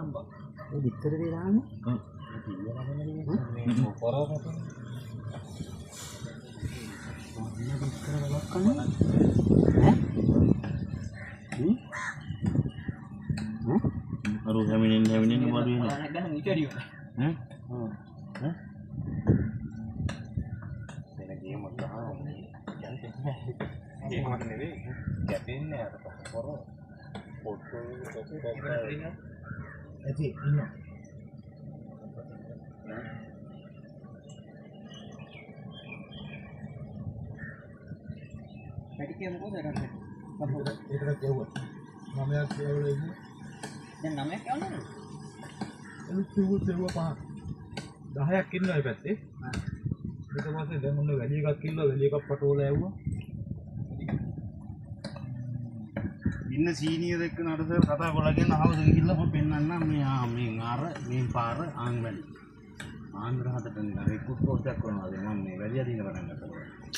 නම්බා. ඒ විතර දෙලාන්නේ. හ්ම්. පොරවට. මොන්නේ විතර වලක් කන්නේ? ඈ? අර හැමිනෙන්න බඩු වෙනවා. ගන්න ඉතිරිය. ඈ? වෙන ගේමක් ගහනවා. ගේමක් නෙවෙයි. ගැපෙන්නේ අර පොර. ෆොටෝ එකක් ඇති ඉන්නවා. පැටිකේ මොකද කරන්නේ? ඒකට කියවුවා. නමයක් කියලා ඉන්නේ. දැන් නමයක් කියවන්නද? එළු කිව්වා 10ක් ඉන්නවා මේ පැත්තේ. ඊට පස්සේ දැන් ඔන්න වැඩි එකක් කිල්ලුවා වැඩි එකක් පටෝලා ඇව්වා. ඉන්න සීනියර් එක්ක නඩසර් කතා කරලාගෙන අහවද ගිහිල්ලා මම පෙන්නන්නම් මේ අර මේ පාර ආන්වැලි. ආන්දර හදට රික්කුට් කෝස්ට් එකක් කරනවා. මම මේ වැඩි අදින්න පටන් ගත්තා.